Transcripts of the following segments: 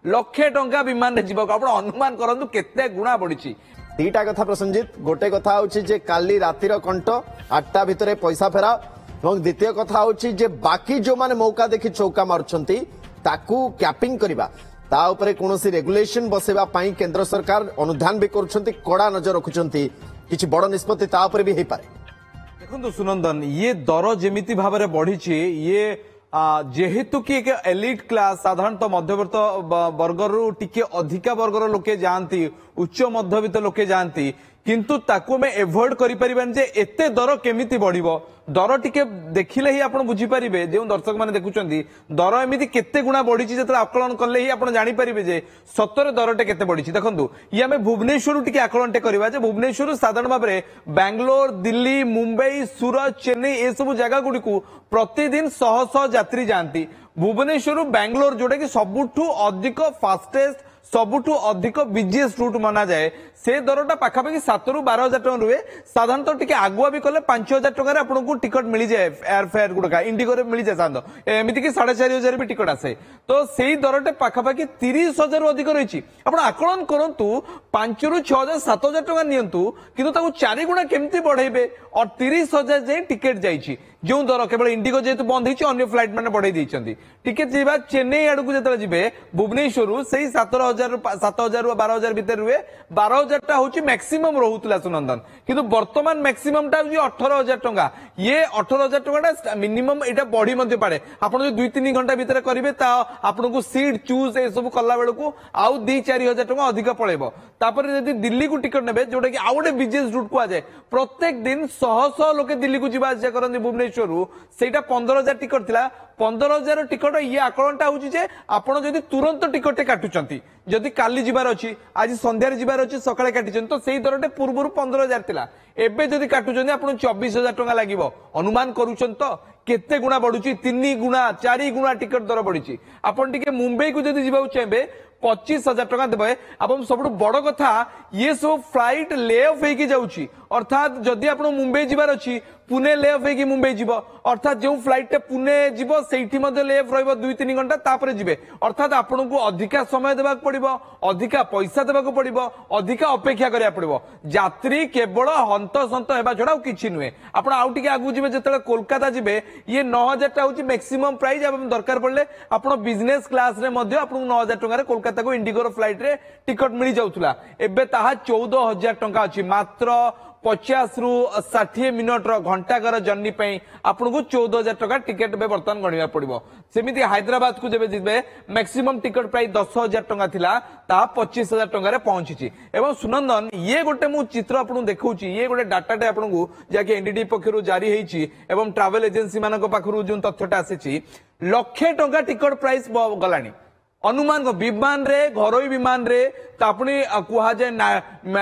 लक्षे टंका विमान रे जीवक आपण अनुमान करंतु केते गुणा बढ़िछि। दीटा कथा प्रसंजित गोटे कथा होछि जे काली रातिर कंट 8टा भितरे पैसा फेरा और द्वितीय कथा होछि जे बाकी जो माने मौका देखि चौका मारुछंती ताकू कैपिंग करबा ता उपरे कोनोसी रेगुलेशन बसेबा पई केंद्र सरकार अनुधान भी करूछंती कड़ा नजर रखुछंती किछि बड़ निष्पत्ति ता उपरे भी हे पारे। देखंतु सुनंदन ये दर जेमिति भाबरे बढ़िछि ये जेहेतु कि एक एलिट क्लास साधारणतः मध्यवर्त वर्गर टिके अधिका वर्गर लोके जानती उच्च मध्यवित्त लोके जानती किंतु ताकू में एवॉइड करि परिबान जे एते दर केमिति बढ़िबो दर टिके देखिले ही आपण बुझी परिबे जे दर्शक माने देखुचंदी दर एमिति केते गुणा बढ़िछि जेते आकलन करले ही आपण जानि परिबे जे सत्तर दरटे केते बढ़िछि। देखंतु ये हमें भुवनेश्वर टिके आकलनटे करबा जे भुवनेश्वर साधारण भाबरे बेंगलोर दिल्ली मुंबई सूरत चेन्नई ए सब जगह गुडी को प्रतिदिन शह शह यात्री जानती भुवनेश्वर बेंगलोर जोटा कि सबुठु अधिक फास्टेस्ट सबुठु अधिक बिजीएस्ट रूट माना जाए से दरटा पाखापाखि 7 ରୁ 12 हजार टका रुए साधारणतः टिके आगुआ भी कले 5 हजार टका आपको टिकट मिल जाए एयर फेयर गुड़का इंडिगो रे मिल जाए साधारण एमती कि 4,500 भी टिकट आसे तो से दरटे पाखापाखि 30,000 अधिक रही आप आकलन करूँ 5 ରୁ 6,000 7,000 टका नियंतु किंतु 4 गुणा केमती बढ़ेबे और 30,000 जाए टिकेट जाइए जो दर केवल इंडिगो जेहेतु बंद होती अन्य फ्लाइट मैंने बढ़ाई देती टिकेट जीवा चेन्नई आड़ को जो जी भुवनेश्वर से 7,000 ରୁ 12,000 भितर रुए 12,000 टा हूँ मैक्सिमम रोला सुनंदन किंतु वर्तमान मैक्सिमम टा 18,000 टंका ये 18,000 टंका मिनिमम एटा बढ़ी मध्य पारे आपन जो 2-3 घंटा भितर करेंगे आपको सीट चूज ए सब कला बेलू आउ 2-4 हजार टंका अधिक पड़ेबो तापर यदि दिल्ली को टिकट नेबे जोटा कि आउ गोटे बिजनेस रूट को जाए प्रत्येक दिन शह शह लोके दिल्ली को जीवा आसिया करते भुवनेश्वर सेटा 15,000 टिकट थिला 15,000 टिकट ये आकलनटा होची जे आपण जदि तुरंत टिकट काटुचंती जदि काली जिबार अछि आज संध्यारे जिबार अछि सकाळे काटिचंती तो सेही दरटे पूर्वरु 15,000 थिला एबे जदि काटुचंती आपण 24,000 टका लागिवो अनुमान करूछन तो केते गुणा बढ़ुची 3 गुणा 4 गुणा टिकट दर बढ़िची आपण टिके मुंबई को जदि जिबाउ चाहेबे 25,000 टका देबे अब सब बड़ कथा ये सब फ्लाइट ले ऑफ होगी जाउची अर्थात जदि आपण मुंबई जिबार अछि पुणे ले ऑफ होगी मुंबई जीव अर्थात जो फ्लाइट टे पुणे जीव सेठी मध्ये ले ऑफ रहबो 2-3 घंटा तापर जिबे अर्थात आपन को अधिका समय देबाक पड़िबो अधिका पैसा देबाक पड़िबो अधिका अपेक्षा करिया पड़िबो यात्री केवल हंत संत हेबा छडा किछि नुहे आपण आउ टिके आगु जिबे जेतले कोलकाता जिबे ये 9,000 टा होची मैक्सिमम प्राइस एवं दरकार पड़ले आपण बिजनेस क्लास रे मध्ये आपण 9,000 टका रे कोलकाता को इंडिगो फ्लाइट रे टिकट मिल जाउथुला एबे ताहा 14,000 टका अछि मात्र 50 ରୁ 60 मिनट घंटाकर जर्नी आपको 14,000 टका टिकेट बर्तमान गणवा पड़ो सेमती हैदराबाद को जब जी मैक्सिमम टिकट प्राय 10,000 टका थिला 25,000 टका पहुंची एवं सुनंदन ये गोटे मु चित्र आपको देखा ये गोटे डाटाटे आपको जहाँकि एनडीडी पक्षर जारी होती ट्रावेल एजेंसी मान पाखु जो तथ्यटा आसी लक्षे टंका टिकट प्राइस गलानी अनुमान विमान रे घरोई विमान रे तापणी कुहा जाए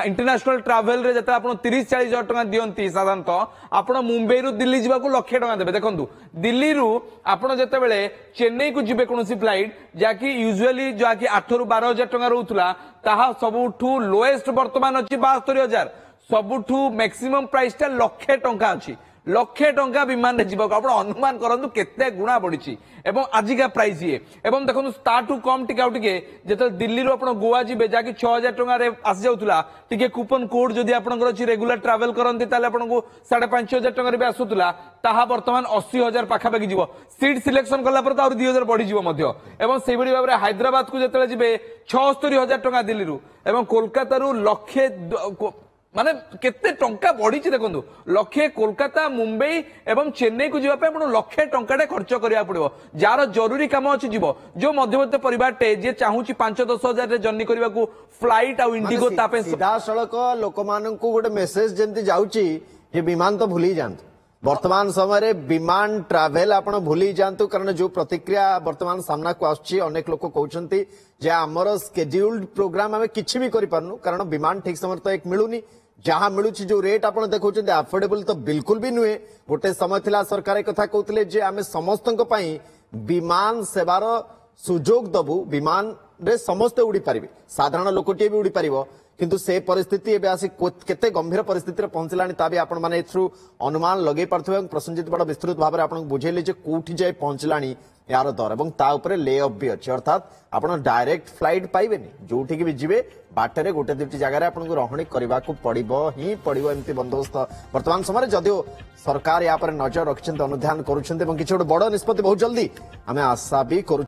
इंटरनेशनल ट्रैवल रे जते आपण 30-40 हजार टका दियंती साधारणतः आपण मुंबई रु दिल्ली जीवा को लक्षे टका देबे देखंतु दिल्ली रु आपण जते बेले चेन्नई को जिबे कोनोसी फ्लाइट जाकी यूजुअली जाकी 8 ରୁ 12 हजार टका रहउतला ताहा सबुठु लोएस्ट वर्तमान अछि 72,000 सबुठु मैक्सिमम प्राइस ता लक्षे टका अछि लक्षे टंका विमान रे जीवक आपण अनुमान करंतु केते गुणा बढ़िछि एवं आजिका प्राइस ये एवं देखो ताठू कम टिके आउ टिके जेते दिल्ली रो आपण गोवा जिबे जाके 6,000 टंका रे आसी जाउतला टिके कूपन कोड जदि आपनकर अछि रेगुलर ट्रैवल करंती ताले आपनको 5,500 टंका रे भी आसुतला ताहा वर्तमान 80,000 पाखा पाखी जीवो सीट सिलेक्शन कला पर और 2,000 बढ़ी जीवो मध्य एवं सेही बडी भाबरे हैदराबाद को जेते जिबे 76,000 टंका दिल्ली रु एवं कोलकाता रु लक्षे माने केते टंका बढ़ी देखो लक्षे कोलकाता मुंबई एवं चेन्नई को जीवाई आप लक्षे टंका खर्च करा पड़ो जार जरूरी काम अच्छी जीव जो मध्यवर्ती परिवार जे चाहूँ 5-10 हजार जर्नी करने को फ्लाइट आउ इंडिगो सीधा सड़क लोक मान गोटे मेसेज जमी जाऊँगी विमान तो भूली जातु वर्तमान समय विमान ट्रावेल आप भूली जातु कारण जो प्रतिक्रिया वर्तमान सामना को अनेक लोक कहते जे आमर स्केड्यूल्ड प्रोग्राम आम किसी भी करूँ कारण विमान ठीक समय तो एक मिलूनी जहां मिलूँ जो रेट आप देखते अफोर्डेबल तो बिल्कुल भी नुहे गोटे समय थिला सरकार एक कथा कहते जे आम समस्त विमान सेवार सुजोग दबु विमान रे समस्ते उड़ी पारिबे साधारण लोकटे भी उड़ी पारिबो किंतु से परिस्थिति एबे आसी केते गंभीर परिस्थिति रे पहुंचलानी ता भी आपण माने एथ्रु अनुमान लगे पारथबे प्रसंजित बड़ विस्तृत भाबरे आपण बुझेले जे कोठी जाय पहुंचलानी यार दर एवं ता उपरे ले ऑफ भी अच्छे अर्थात आपण डायरेक्ट फ्लाइट पाइबेनी जोठी भी जीवे बाटरे गोटे दुटी जगह आपको रहणी करने को पड़ो एमती बंदोबस्त वर्तमान समय जदियो सरकार या पर नजर रखिंट अनुध्यान करुँच कि बड़ निष्पत्ति बहुत जल्दी आम आशा भी करू।